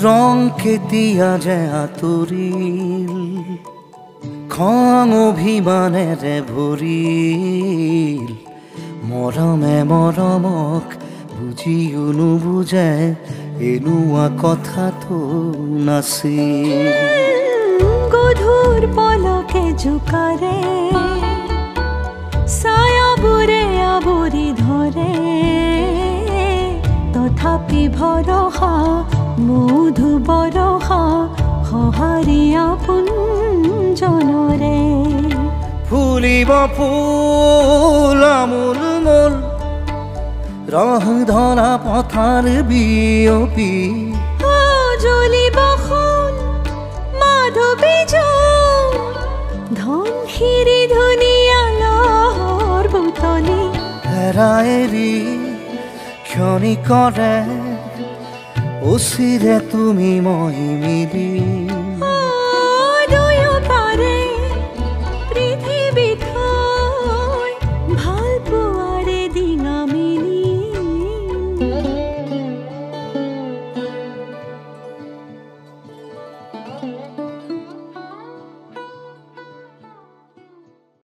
ৰং কেতিয়া যে আঁতৰিল খং অভিমানেৰে ভৰিল মৰমে মৰমক বুজিও নুবুজে এনেকুৱা কথাটো নাছিল গধুৰ পলকে জোকাৰে ছায়াবোৰে আৱৰি ধৰে তথাপি ভৰসা মধু বৰষা সঁহাৰি আপোনজনৰে ফুলিব ফুল আমোল মোল ৰহ ধৰা পথাৰ বিয়পি জ্বলিব সোণ মাধৱী ধন সিৰি ধুনীয়া লহৰ বুটলি হেৰাইৰি ক্ষণিকৰে উচিৰে তুমি মই মিলি